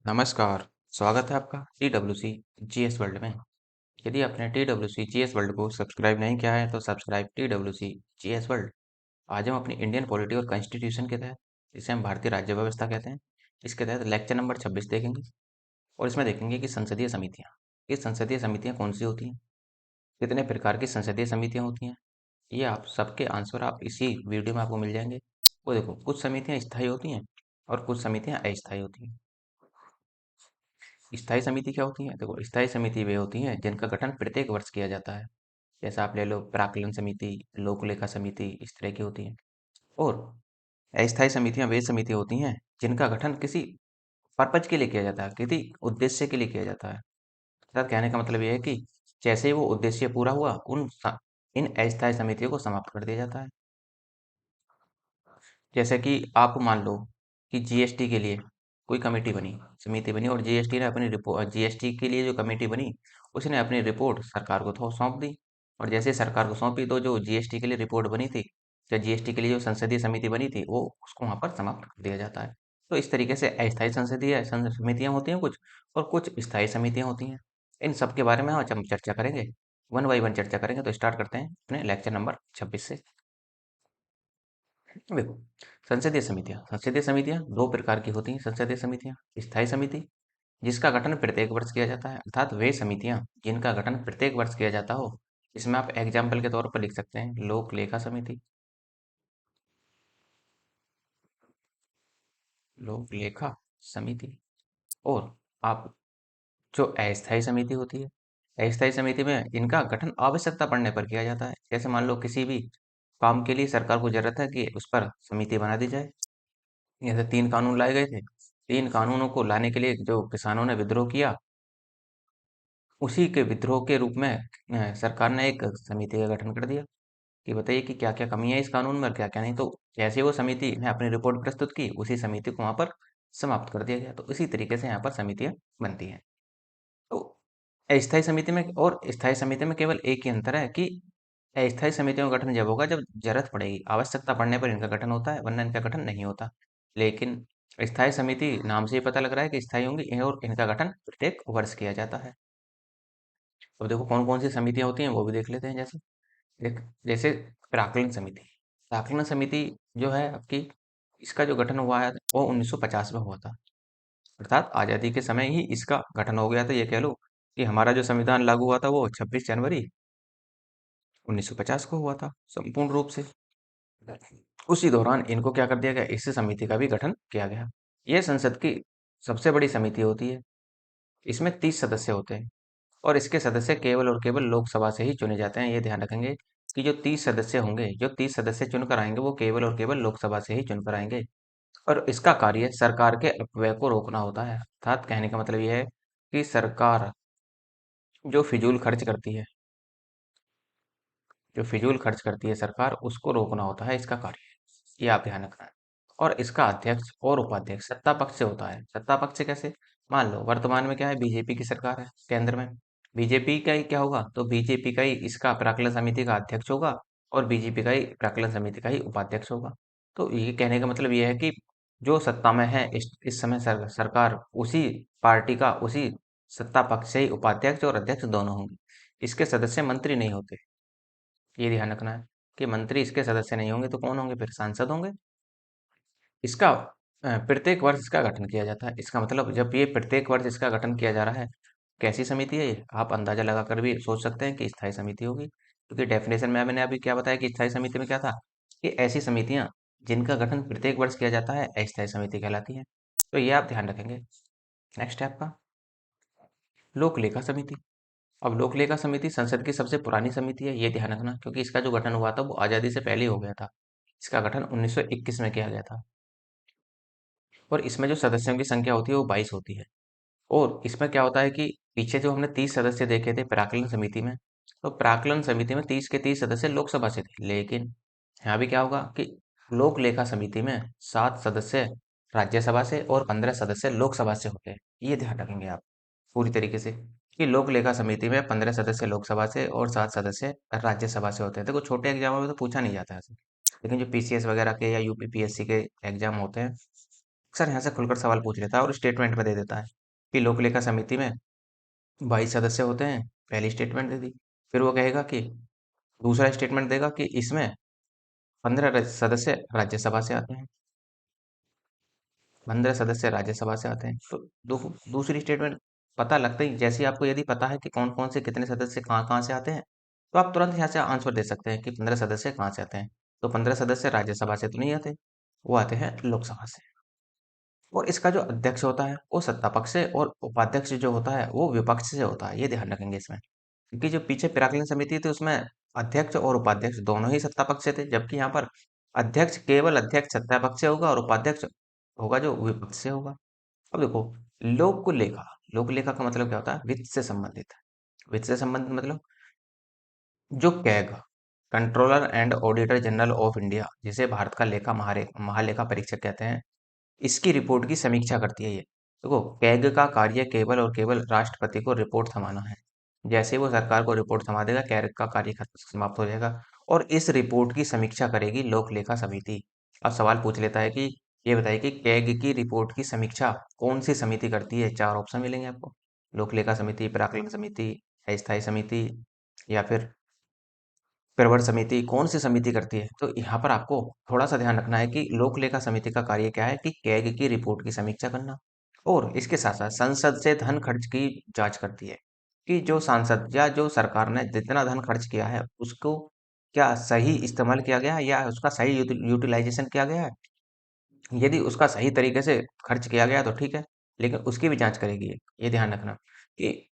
नमस्कार, स्वागत है आपका TWC जीएस वर्ल्ड में। यदि आपने TWC जीएस वर्ल्ड को सब्सक्राइब नहीं किया है तो सब्सक्राइब TWC जीएस वर्ल्ड। आज हम अपनी इंडियन पॉलिटी और कॉन्स्टिट्यूशन के तहत, जिसे हम भारतीय राज्य व्यवस्था कहते हैं, इसके तहत लेक्चर नंबर 26 देखेंगे। और इसमें देखेंगे कि संसदीय समितियाँ, ये संसदीय समितियाँ कौन सी होती हैं, कितने प्रकार की संसदीय समितियाँ होती हैं। ये आप सबके आंसर आप इसी वीडियो में आपको मिल जाएंगे। वो देखो, कुछ समितियाँ स्थायी होती हैं और कुछ समितियाँ अस्थायी होती हैं। स्थायी समिति क्या होती है? देखो, स्थायी समिति वे होती हैं जिनका गठन प्रत्येक वर्ष किया जाता है। जैसा आप ले लो प्राक्कलन समिति, लोक लेखा समिति, इस तरह की होती हैं। और अस्थायी समितियां वे समिति होती हैं जिनका गठन किसी पर्पज के लिए किया जाता है, किसी उद्देश्य के लिए किया जाता है। अर्थात कहने का मतलब यह है कि जैसे ही वो उद्देश्य पूरा हुआ, इन अस्थायी समितियों को समाप्त कर दिया जाता है। जैसे कि आप मान लो कि जीएसटी के लिए कोई कमेटी बनी, समिति बनी, और जीएसटी ने अपनी रिपोर्ट, जीएसटी के लिए जो कमेटी बनी उसने अपनी रिपोर्ट सरकार को सौंप दी। और जैसे सरकार को सौंपी तो जो जीएसटी के लिए रिपोर्ट बनी थी, या जीएसटी के लिए जो संसदीय समिति बनी थी, वो उसको वहां पर समाप्त कर दिया जाता है। तो इस तरीके से अस्थायी संसदीय समितियां होती हैं कुछ, और कुछ स्थायी समितियां होती हैं। इन सब के बारे में आज हम चर्चा करेंगे, वन बाई वन चर्चा करेंगे। तो स्टार्ट करते हैं अपने लेक्चर नंबर 26 से। देखो, संसदीय समितियां दो प्रकार की होती हैं। संसदीय समितियां, स्थायी समिति जिसका गठन प्रत्येक वर्ष किया जाता है, अर्थात वे समितियां जिनका गठन प्रत्येक वर्ष किया जाता हो। इसमें आप एग्जाम्पल के तौर पर लिख सकते हैं लोक लेखा समिति, लोक लेखा समिति। और आप जो अस्थायी समिति होती है, अस्थायी समिति में इनका गठन आवश्यकता पड़ने पर किया जाता है। जैसे मान लो किसी भी काम के लिए सरकार को जरूरत है कि उस पर समिति बना दी जाए। जैसे 3 कानून लाए गए थे, 3 कानूनों को लाने के लिए जो किसानों ने विद्रोह किया, उसी के विद्रोह के रूप में सरकार ने एक समिति का गठन कर दिया कि बताइए कि क्या क्या कमी है इस कानून में और क्या क्या नहीं। तो जैसे वो समिति ने अपनी रिपोर्ट प्रस्तुत की, उसी समिति को वहां पर समाप्त कर दिया गया। तो इसी तरीके से यहाँ पर समितियां बनती हैं। तो अस्थायी समिति में और स्थायी समिति में केवल एक ही अंतर है कि अस्थायी समितियों का गठन जब होगा जब जरूरत पड़ेगी, आवश्यकता पड़ने पर इनका गठन होता है, वरना इनका गठन नहीं होता। लेकिन स्थायी समिति नाम से ही पता लग रहा है कि स्थायी होंगी, और इनका गठन प्रत्येक वर्ष किया जाता है। अब देखो कौन कौन सी समितियां होती हैं वो भी देख लेते हैं। जैसे प्राक्कलन समिति। प्राक्कलन समिति जो है आपकी, इसका जो गठन हुआ है वो 1950 में हुआ था। अर्थात आजादी के समय ही इसका गठन हो गया था। ये कह लो कि हमारा जो संविधान लागू हुआ था वो 26 जनवरी 1950 को हुआ था संपूर्ण रूप से। उसी दौरान इनको क्या कर दिया गया, इस समिति का भी गठन किया गया। यह संसद की सबसे बड़ी समिति होती है। इसमें 30 सदस्य होते हैं, और इसके सदस्य केवल और केवल लोकसभा से ही चुने जाते हैं। ये ध्यान रखेंगे कि जो 30 सदस्य होंगे, जो 30 सदस्य चुनकर आएंगे, वो केवल और केवल लोकसभा से ही चुनकर आएंगे। और इसका कार्य सरकार के अपव्यय को रोकना होता है। अर्थात कहने का मतलब यह है कि सरकार जो फिजूल खर्च करती है, जो फिजूल खर्च करती है सरकार, उसको रोकना होता है इसका कार्य। ये आप ध्यान रखना है। और इसका अध्यक्ष और उपाध्यक्ष सत्ता पक्ष से होता है। सत्ता पक्ष से कैसे? मान लो वर्तमान में क्या है, बीजेपी की सरकार है केंद्र में। बीजेपी का ही क्या होगा, तो बीजेपी का ही इसका प्राक्कलन समिति का अध्यक्ष होगा, और बीजेपी का ही प्राक्कलन समिति का ही उपाध्यक्ष होगा। तो ये कहने का मतलब ये है कि जो सत्ता में है इस समय सरकार, उसी पार्टी का, उसी सत्ता पक्ष से ही उपाध्यक्ष और अध्यक्ष दोनों होंगे। इसके सदस्य मंत्री नहीं होते। ये ध्यान रखना है कि मंत्री इसके सदस्य नहीं होंगे, तो कौन होंगे फिर? सांसद होंगे। इसका प्रत्येक वर्ष इसका गठन किया जाता है। इसका मतलब जब ये प्रत्येक वर्ष इसका गठन किया जा रहा है, कैसी समिति है ये? आप अंदाजा लगाकर भी सोच सकते हैं कि स्थायी समिति होगी, क्योंकि डेफिनेशन में मैंने अभी क्या बताया कि स्थायी समिति में क्या था, कि ऐसी समितियां जिनका गठन प्रत्येक वर्ष किया जाता है अस्थायी समिति कहलाती है। तो ये आप ध्यान रखेंगे। नेक्स्ट है आपका लोक लेखा समिति। अब लोक लेखा समिति संसद की सबसे पुरानी समिति है, ये ध्यान रखना, क्योंकि इसका जो गठन हुआ था वो आजादी से पहले ही हो गया था। इसका गठन 1921 में किया गया था। और इसमें जो सदस्यों की संख्या होती है वो 22 होती है। और इसमें क्या होता है कि पीछे जो हमने 30 सदस्य देखे थे प्राक्कलन समिति में, तो प्राक्कलन समिति में 30 के 30 सदस्य लोकसभा से थे। लेकिन यहाँ भी क्या होगा कि लोक लेखा समिति में 7 सदस्य राज्यसभा से और 15 सदस्य लोकसभा से होते हैं। ये ध्यान रखेंगे आप पूरी तरीके से, कि लोक लेखा समिति में 15 सदस्य लोकसभा से और 7 सदस्य राज्यसभा से होते हैं। देखो छोटे एग्जामों में तो पूछा नहीं जाता है ऐसे, लेकिन जो पीसीएस वगैरह के या यूपीपीएससी के एग्जाम होते हैं, अक्सर यहाँ से खुलकर सवाल पूछ लेता है और स्टेटमेंट में दे देता है कि लोक लेखा समिति में 22 सदस्य होते हैं। पहली स्टेटमेंट दे दी। फिर वो कहेगा कि दूसरा स्टेटमेंट देगा कि इसमें 15 सदस्य राज्यसभा से आते हैं। 15 सदस्य राज्यसभा से आते हैं। तो दूसरी स्टेटमेंट पता लगता ही, जैसे ही आपको यदि पता है कि कौन कौन से कितने सदस्य कहाँ कहाँ से आते हैं, तो आप तुरंत यहाँ से आंसर दे सकते हैं कि 15 सदस्य कहाँ से आते हैं। तो 15 सदस्य राज्यसभा से तो नहीं आते, वो आते हैं लोकसभा से। और इसका जो अध्यक्ष होता है वो सत्ता पक्ष से, और उपाध्यक्ष जो होता है वो विपक्ष से होता है। ये ध्यान रखेंगे इसमें, क्योंकि जो पीछे पिराकलन समिति थी उसमें अध्यक्ष और उपाध्यक्ष दोनों ही सत्ता पक्ष से थे, जबकि यहाँ पर अध्यक्ष, केवल अध्यक्ष सत्ता पक्ष से होगा और उपाध्यक्ष होगा जो विपक्ष से होगा। अब देखो, लोक लेखा, लोक लेखा का मतलब क्या होता है? वित्त से संबंधित है। वित्त से संबंधित मतलब जो CAG, controller and auditor general of India, जिसे भारत का लेखा महालेखा परीक्षक कहते हैं, इसकी रिपोर्ट की समीक्षा करती है ये। देखो, कैग का कार्य केवल और केवल राष्ट्रपति को रिपोर्ट थमाना है। जैसे ही वो सरकार को रिपोर्ट थमा देगा, कैग का कार्य समाप्त हो जाएगा। और इस रिपोर्ट की समीक्षा करेगी लोक लेखा समिति। अब सवाल पूछ लेता है कि ये बताइए कि कैग की रिपोर्ट की समीक्षा कौन सी समिति करती है? चार ऑप्शन मिलेंगे आपको। लोक लेखा समिति, प्राक्कलन समिति, अस्थायी समिति, या फिर प्रवर समिति। कौन सी समिति करती है? तो यहाँ पर आपको थोड़ा सा ध्यान रखना है कि लोक लेखा समिति का कार्य क्या है कि कैग की रिपोर्ट की समीक्षा करना, और इसके साथ साथ संसद से धन खर्च की जांच करती है कि जो सांसद या जो सरकार ने जितना धन खर्च किया है उसको क्या सही इस्तेमाल किया गया है, या उसका सही यूटिलाइजेशन किया गया है। यदि उसका सही तरीके से खर्च किया गया तो ठीक है, लेकिन उसकी भी जांच करेगी ये ध्यान रखना कि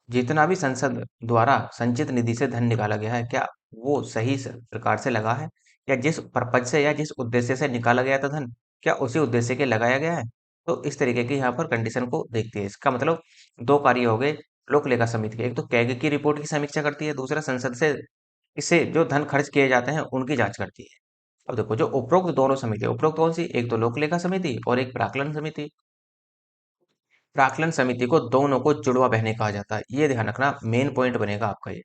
जितना भी संसद द्वारा संचित निधि से धन निकाला गया है, क्या वो सही प्रकार से लगा है, या जिस पर्पज से या जिस उद्देश्य से निकाला गया था धन, क्या उसी उद्देश्य के लगाया गया है। तो इस तरीके की यहाँ पर कंडीशन को देखती है। इसका मतलब दो कार्य हो गए लोक लेखा समिति के। एक तो कैग की रिपोर्ट की समीक्षा करती है, दूसरा संसद से इससे जो धन खर्च किए जाते हैं उनकी जांच करती है। अब देखो, जो उपरोक्त दोनों समिति, उपरोक्त कौन सी? एक तो लोक लेखा समिति और एक प्राक्कलन समिति। प्राक्कलन समिति को दोनों को जुड़वा बहने कहा जाता है। ये ध्यान रखना, मेन पॉइंट बनेगा आपका ये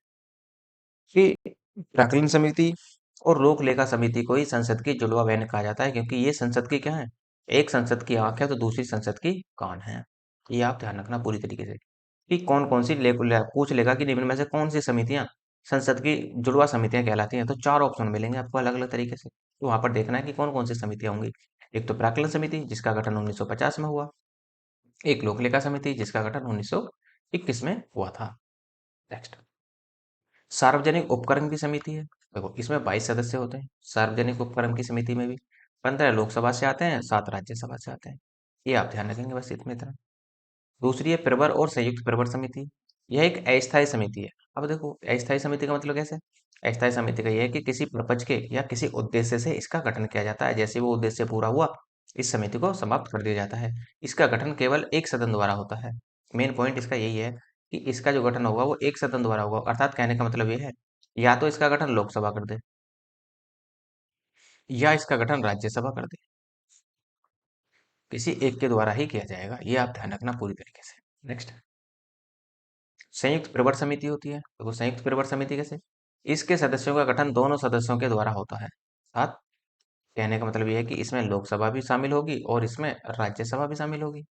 कि प्राक्कलन समिति और लोक लेखा समिति को ही संसद की जुड़वा बहन कहा जाता है, क्योंकि ये संसद की क्या है? एक संसद की आंख है तो दूसरी संसद की कान है। ये आप ध्यान रखना पूरी तरीके से कि कौन कौन सी पूछ लेगा कि निम्न में से कौन सी समितियां संसद की जुड़वा समितियां कहलाती हैं। तो चार ऑप्शन मिलेंगे आपको अलग अलग तरीके से, तो वहां पर देखना है कि कौन कौन सी समितियां होंगी। एक तो प्राक्कलन समिति जिसका गठन 1950 में हुआ, एक लोक लेखा समिति जिसका गठन 1921 में हुआ था। नेक्स्ट, सार्वजनिक उपक्रम की समिति है। देखो, इसमें 22 सदस्य होते हैं। सार्वजनिक उपक्रम की समिति में भी 15 लोकसभा से आते हैं, 7 राज्यसभा से आते हैं। ये आप ध्यान रखेंगे बस इतने तरह। दूसरी है प्रवर और संयुक्त प्रवर समिति। यह एक अस्थायी समिति है। अब देखो, अस्थायी समिति का मतलब कैसे? अस्थायी समिति का यह है कि किसी पर्पज के या किसी उद्देश्य से इसका गठन किया जाता है। जैसे वो उद्देश्य पूरा हुआ, इस समिति को समाप्त कर दिया जाता है। इसका गठन केवल एक सदन द्वारा होता है। मेन पॉइंट इसका यही है कि इसका जो गठन होगा वो एक सदन द्वारा होगा। अर्थात कहने का मतलब ये है, या तो इसका गठन लोकसभा कर दे या इसका गठन राज्यसभा कर दे, किसी एक के द्वारा ही किया जाएगा। ये आप ध्यान रखना पूरी तरीके से। नेक्स्ट, संयुक्त प्रवर समिति होती है। तो वो संयुक्त प्रवर समिति कैसे? इसके सदस्यों का गठन दोनों सदस्यों के द्वारा होता है। साथ कहने का मतलब ये है कि इसमें लोकसभा भी शामिल होगी और इसमें राज्यसभा भी शामिल होगी।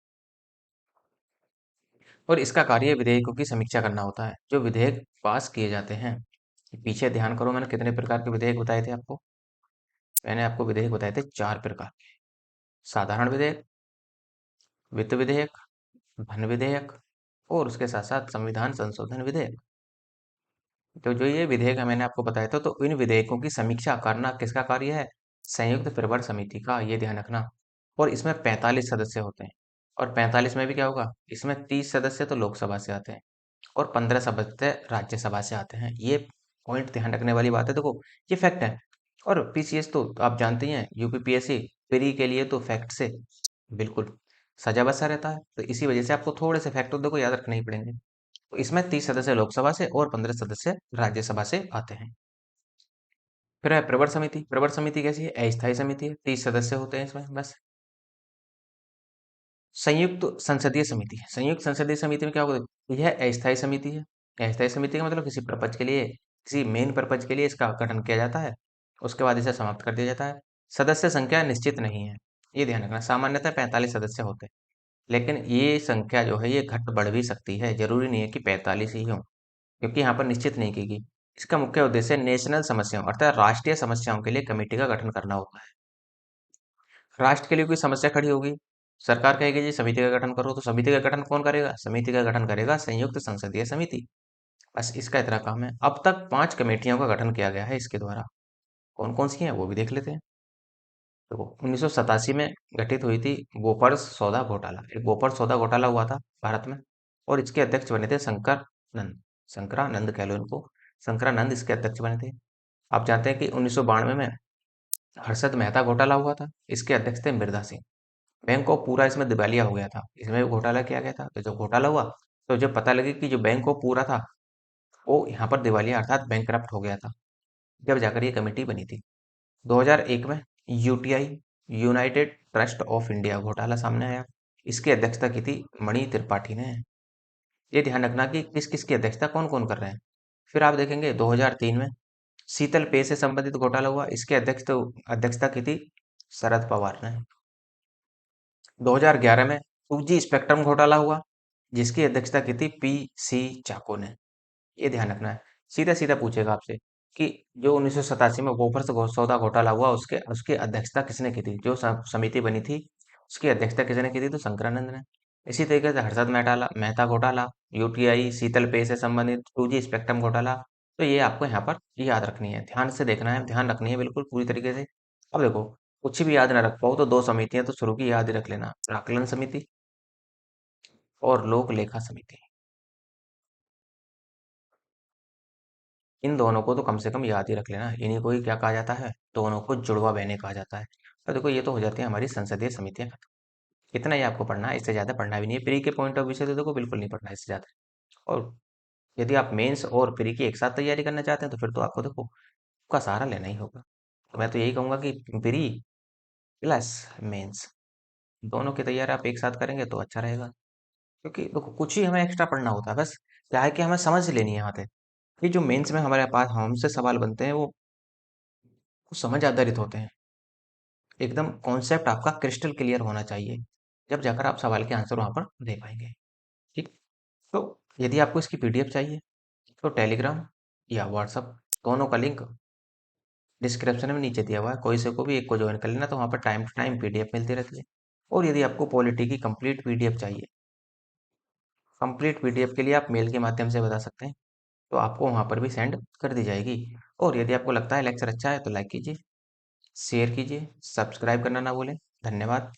और इसका कार्य विधेयकों की समीक्षा करना होता है, जो विधेयक पास किए जाते हैं। पीछे ध्यान करो, मैंने कितने प्रकार के विधेयक बताए थे आपको? मैंने आपको विधेयक बताए थे चार प्रकार के। साधारण विधेयक, वित्त विधेयक, धन विधेयक, और उसके साथ साथ संविधान संशोधन विधेयक। तो जो ये विधेयक है मैंने आपको बताया था, तो इन विधेयकों की समीक्षा करना किसका कार्य है? संयुक्त प्रवर समिति का। ये ध्यान रखना। और इसमें 45 सदस्य होते हैं। और 45 में भी क्या होगा? इसमें 30 सदस्य तो लोकसभा से आते हैं और 15 सदस्य राज्यसभा से आते हैं। ये पॉइंट ध्यान रखने वाली बात है। देखो, ये फैक्ट है। और पीसीएस तो आप जानते ही हैं, यूपीपीएससी प्री के लिए तो फैक्ट से बिल्कुल सजा बसा रहता है। तो इसी वजह से आपको थोड़े से फैक्ट तो देखो याद रखने ही पड़ेंगे। तो इसमें 30 सदस्य लोकसभा से और 15 सदस्य राज्यसभा से आते हैं। फिर है प्रवर समिति। प्रवर समिति कैसी है? अस्थायी समिति है। 30 सदस्य होते हैं इसमें बस। संयुक्त संसदीय समिति है। संयुक्त संसदीय समिति में क्या होगा? यह अस्थायी समिति है। अस्थायी समिति का मतलब किसी पर्पज के लिए, किसी मेन पर्पज के लिए इसका गठन किया जाता है, उसके बाद इसे समाप्त कर दिया जाता है। सदस्य संख्या निश्चित नहीं है। ये ध्यान रखना, सामान्यतः 45 सदस्य होते हैं, लेकिन ये संख्या जो है ये घट बढ़ भी सकती है, जरूरी नहीं है कि 45 ही हो, क्योंकि यहाँ पर निश्चित नहीं की गई। इसका मुख्य उद्देश्य नेशनल समस्याओं अर्थात राष्ट्रीय समस्याओं के लिए कमेटी का गठन करना होता है। राष्ट्र के लिए कोई समस्या खड़ी होगी, सरकार कहेगी जी समिति का गठन करो, तो समिति का गठन कौन करेगा? समिति का गठन करेगा संयुक्त संसदीय समिति। बस इसका इतना काम है। अब तक 5 कमेटियों का गठन किया गया है इसके द्वारा। कौन कौन सी हैं वो भी देख लेते हैं। तो 1987 में गठित हुई थी बोफर्स सौदा घोटाला। एक बोफर्स सौदा घोटाला हुआ था भारत में, और इसके अध्यक्ष बने थे शंकरानंद। शंकरानंद कह लो इनको, शंकरानंद इसके अध्यक्ष बने थे। आप जानते हैं कि 1992 में हर्षद मेहता घोटाला हुआ था, इसके अध्यक्ष थे मिर्धा सिंह। बैंक ऑफ पूरा इसमें दिवालिया हो गया था, इसमें भी घोटाला किया गया था। तो जब घोटाला हुआ तो जब पता लगे कि जो बैंक ऑफ पूरा था वो यहाँ पर दिवालिया अर्थात बैंकरप्ट हो गया था, जब जाकर ये कमेटी बनी थी। 2001 में UTI United trust of India घोटाला सामने आया, इसकी अध्यक्षता की थी मणि त्रिपाठी ने। ये ध्यान रखना कि किस किस की अध्यक्षता कौन कौन कर रहे हैं। फिर आप देखेंगे 2003 में शीतल पेय से संबंधित घोटाला हुआ, इसके अध्यक्षता की थी शरद पवार ने। 2011 में 2G स्पेक्ट्रम घोटाला हुआ, जिसकी अध्यक्षता की थी पी सी चाको ने। ये ध्यान रखना है, सीधा सीधा पूछेगा आपसे कि जो 1987 में बोफर्स सौदा घोटाला हुआ उसके उसकी अध्यक्षता किसने की थी? जो समिति बनी थी उसकी अध्यक्षता किसने की थी? तो शंकरानंद ने। इसी तरीके से हर्षद मेहता घोटाला, यूटीआई शीतल पेय से संबंधित 2G स्पेक्ट्रम घोटाला, तो ये आपको यहाँ पर याद रखनी है, ध्यान से देखना है, ध्यान रखनी है बिल्कुल पूरी तरीके से। अब देखो, कुछ भी याद ना रख पाओ तो दो समितियां तो शुरू की याद ही रख लेना, प्राक्कलन समिति और लोक लेखा समिति। इन दोनों को तो कम से कम याद ही रख लेना, इन्हीं को ही क्या कहा जाता है? दोनों को जुड़वा बहने कहा जाता है। तो देखो ये तो हो जाती है हमारी संसदीय समितियां खत्म। इतना ही आपको पढ़ना है, इससे ज्यादा पढ़ना भी नहीं है। प्री के पॉइंट ऑफ व्यू से तो देखो बिल्कुल नहीं पढ़ना है इससे ज्यादा। और यदि आप मेंस और प्री की एक साथ तैयारी करना चाहते हैं तो फिर तो आपको देखो का सहारा लेना ही होगा। तो मैं तो यही कहूंगा कि प्री प्लस मेंस दोनों की तैयारी आप एक साथ करेंगे तो अच्छा रहेगा, क्योंकि देखो कुछ ही हमें एक्स्ट्रा पढ़ना होता है, बस क्या है कि हमें समझ लेनी है आते। ये जो मेंस में हमारे पास हमसे सवाल बनते हैं वो कुछ समझ आधारित होते हैं, एकदम कॉन्सेप्ट आपका क्रिस्टल क्लियर होना चाहिए, जब जाकर आप सवाल के आंसर वहां पर दे पाएंगे। ठीक। तो यदि आपको इसकी पीडीएफ चाहिए तो टेलीग्राम या व्हाट्सअप दोनों का लिंक डिस्क्रिप्शन में नीचे दिया हुआ है, कोई से को भी एक को ज्वाइन कर लेना, तो वहाँ पर टाइम टू टाइम पीडीएफ मिलती रहती है। और यदि आपको पॉलिटी की कंप्लीट पीडीएफ चाहिए, कंप्लीट पीडीएफ के लिए आप मेल के माध्यम से बता सकते हैं, तो आपको वहाँ पर भी सेंड कर दी जाएगी। और यदि आपको लगता है लेक्चर अच्छा है तो लाइक कीजिए, शेयर कीजिए, सब्सक्राइब करना ना भूलें। धन्यवाद।